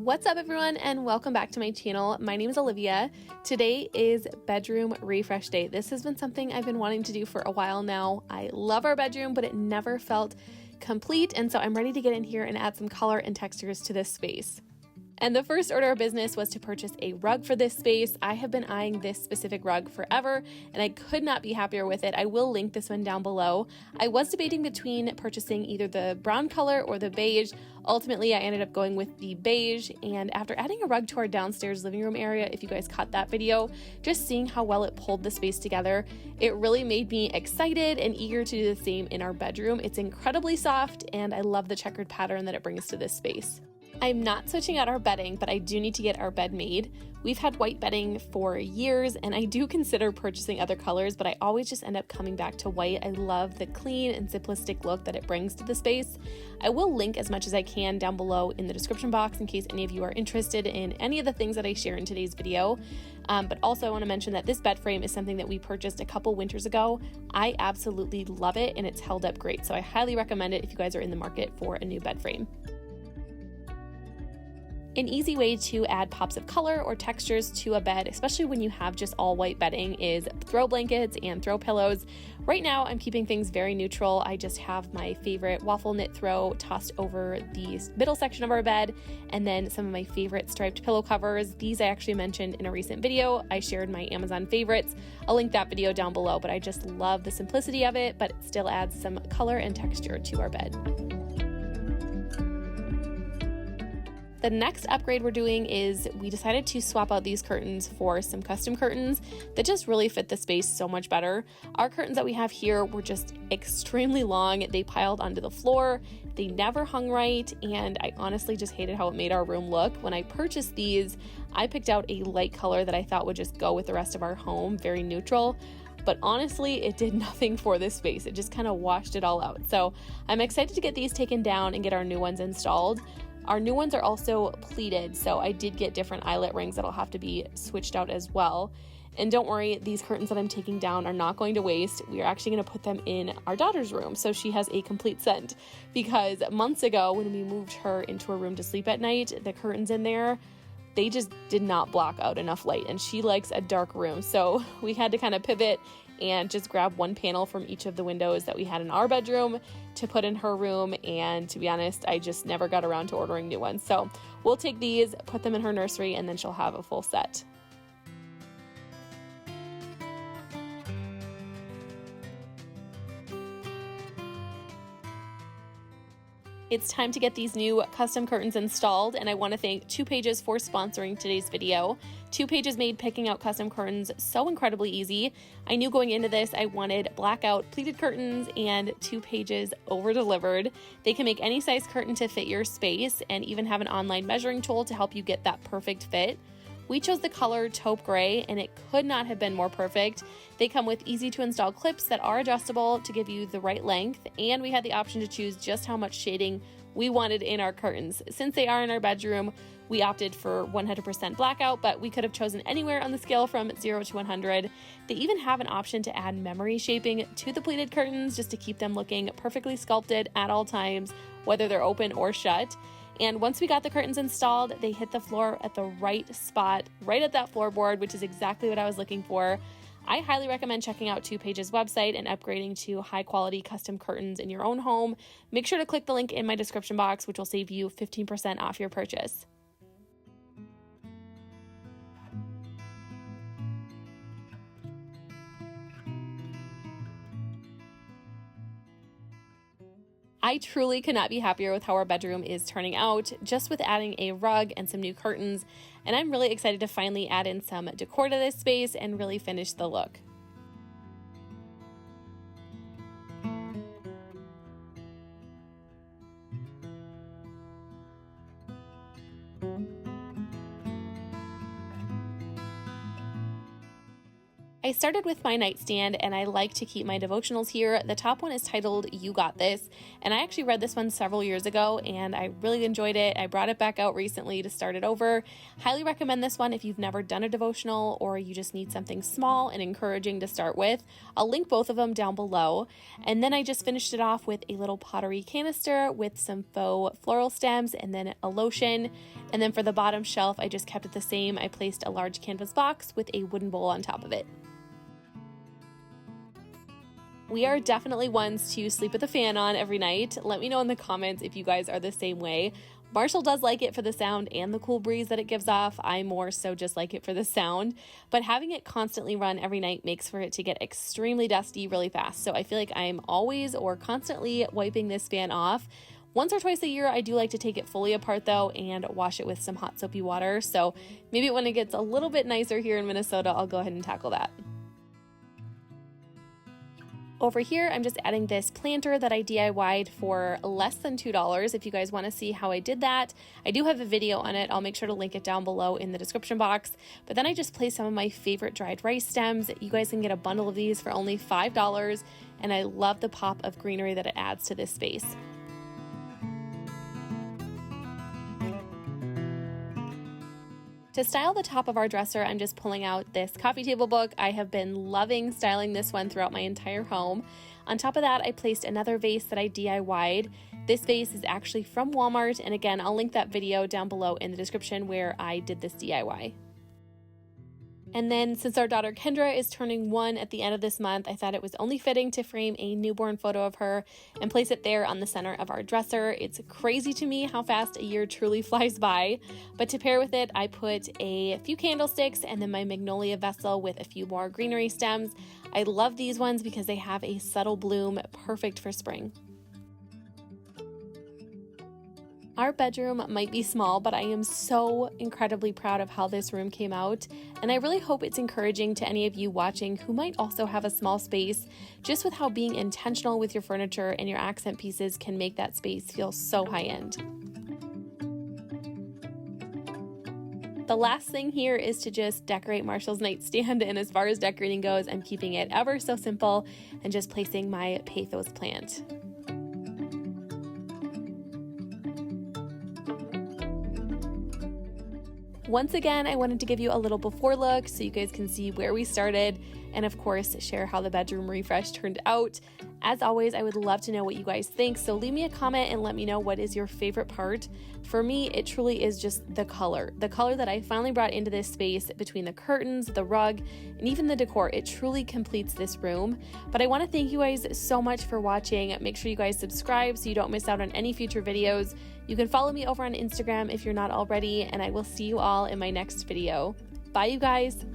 What's up everyone and welcome back to my channel. My name is Olivia. Today is bedroom refresh day. This has been something I've been wanting to do for a while now. I love our bedroom, but it never felt complete, and so I'm ready to get in here and add some color and textures to this space. And the first order of business was to purchase a rug for this space. I have been eyeing this specific rug forever, and I could not be happier with it. I will link this one down below. I was debating between purchasing either the brown color or the beige. Ultimately, I ended up going with the beige, and after adding a rug to our downstairs living room area, if you guys caught that video, just seeing how well it pulled the space together, it really made me excited and eager to do the same in our bedroom. It's incredibly soft, and I love the checkered pattern that it brings to this space. I'm not switching out our bedding, but I do need to get our bed made. We've had white bedding for years, and I do consider purchasing other colors, but I always just end up coming back to white. I love the clean and simplistic look that it brings to the space. I will link as much as I can down below in the description box in case any of you are interested in any of the things that I share in today's video. But also I want to mention that this bed frame is something that we purchased a couple winters ago. I absolutely love it, and it's held up great, so I highly recommend it if you guys are in the market for a new bed frame. An easy way to add pops of color or textures to a bed, especially when you have just all white bedding, is throw blankets and throw pillows. Right now, I'm keeping things very neutral. I just have my favorite waffle knit throw tossed over the middle section of our bed, and then some of my favorite striped pillow covers. These I actually mentioned in a recent video. I shared my Amazon favorites. I'll link that video down below, but I just love the simplicity of it, but it still adds some color and texture to our bed. The next upgrade we're doing is we decided to swap out these curtains for some custom curtains that just really fit the space so much better. Our curtains that we have here were just extremely long. They piled onto the floor. They never hung right, and I honestly just hated how it made our room look. When I purchased these, I picked out a light color that I thought would just go with the rest of our home, very neutral. But honestly, it did nothing for this space. It just kind of washed it all out. So I'm excited to get these taken down and get our new ones installed. Our new ones are also pleated, so I did get different eyelet rings that'll have to be switched out as well. And don't worry, these curtains that I'm taking down are not going to waste. We are actually going to put them in our daughter's room so she has a complete set, because months ago when we moved her into a room to sleep at night, the curtains in there, they just did not block out enough light, and she likes a dark room. So we had to kind of pivot and just grab one panel from each of the windows that we had in our bedroom to put in her room, and to be honest, I just never got around to ordering new ones. So we'll take these, put them in her nursery, and then she'll have a full set. It's time to get these new custom curtains installed, and I want to thank 2 Pages for sponsoring today's video. 2 Pages made picking out custom curtains so incredibly easy. I knew going into this I wanted blackout pleated curtains, and 2 Pages over-delivered. They can make any size curtain to fit your space and even have an online measuring tool to help you get that perfect fit. We chose the color taupe gray, and it could not have been more perfect. They come with easy to install clips that are adjustable to give you the right length, and we had the option to choose just how much shading we wanted in our curtains. Since they are in our bedroom, we opted for 100% blackout, but we could have chosen anywhere on the scale from 0 to 100. They even have an option to add memory shaping to the pleated curtains just to keep them looking perfectly sculpted at all times, whether they're open or shut. And once we got the curtains installed, they hit the floor at the right spot, right at that floorboard, which is exactly what I was looking for. I highly recommend checking out 2 Pages website and upgrading to high quality custom curtains in your own home. Make sure to click the link in my description box, which will save you 15% off your purchase. I truly could not be happier with how our bedroom is turning out, just with adding a rug and some new curtains, and I'm really excited to finally add in some decor to this space and really finish the look. I started with my nightstand, and I like to keep my devotionals here. The top one is titled You Got This, and I actually read this one several years ago and I really enjoyed it. I brought it back out recently to start it over. Highly recommend this one if you've never done a devotional or you just need something small and encouraging to start with. I'll link both of them down below. And then I just finished it off with a little pottery canister with some faux floral stems and then a lotion. And then for the bottom shelf, I just kept it the same. I placed a large canvas box with a wooden bowl on top of it. We are definitely ones to sleep with the fan on every night. Let me know in the comments if you guys are the same way. Marshall does like it for the sound and the cool breeze that it gives off. I more so just like it for the sound, but having it constantly run every night makes for it to get extremely dusty really fast. So I feel like I'm always or constantly wiping this fan off. Once or twice a year, I do like to take it fully apart though and wash it with some hot soapy water. So maybe when it gets a little bit nicer here in Minnesota, I'll go ahead and tackle that. Over here, I'm just adding this planter that I DIY'd for less than $2. If you guys want to see how I did that, I do have a video on it. I'll make sure to link it down below in the description box. But then I just placed some of my favorite dried rice stems. You guys can get a bundle of these for only $5, and I love the pop of greenery that it adds to this space. To style the top of our dresser, I'm just pulling out this coffee table book. I have been loving styling this one throughout my entire home. On top of that, I placed another vase that I DIY'd. This vase is actually from Walmart, and again, I'll link that video down below in the description where I did this DIY. And then since our daughter Kendra is turning 1 at the end of this month, I thought it was only fitting to frame a newborn photo of her and place it there on the center of our dresser. It's crazy to me how fast a year truly flies by, but to pair with it, I put a few candlesticks and then my magnolia vessel with a few more greenery stems. I love these ones because they have a subtle bloom, perfect for spring. Our bedroom might be small, but I am so incredibly proud of how this room came out, and I really hope it's encouraging to any of you watching who might also have a small space, just with how being intentional with your furniture and your accent pieces can make that space feel so high-end. The last thing here is to just decorate Marshall's nightstand, and as far as decorating goes, I'm keeping it ever so simple and just placing my pothos plant. Once again, I wanted to give you a little before look so you guys can see where we started and of course share how the bedroom refresh turned out. As always, I would love to know what you guys think, so leave me a comment and let me know what is your favorite part. For me, it truly is just the color that I finally brought into this space between the curtains, the rug, and even the decor. It truly completes this room. But I want to thank you guys so much for watching. Make sure you guys subscribe so you don't miss out on any future videos. You can follow me over on Instagram if you're not already, and I will see you all in my next video. Bye, you guys.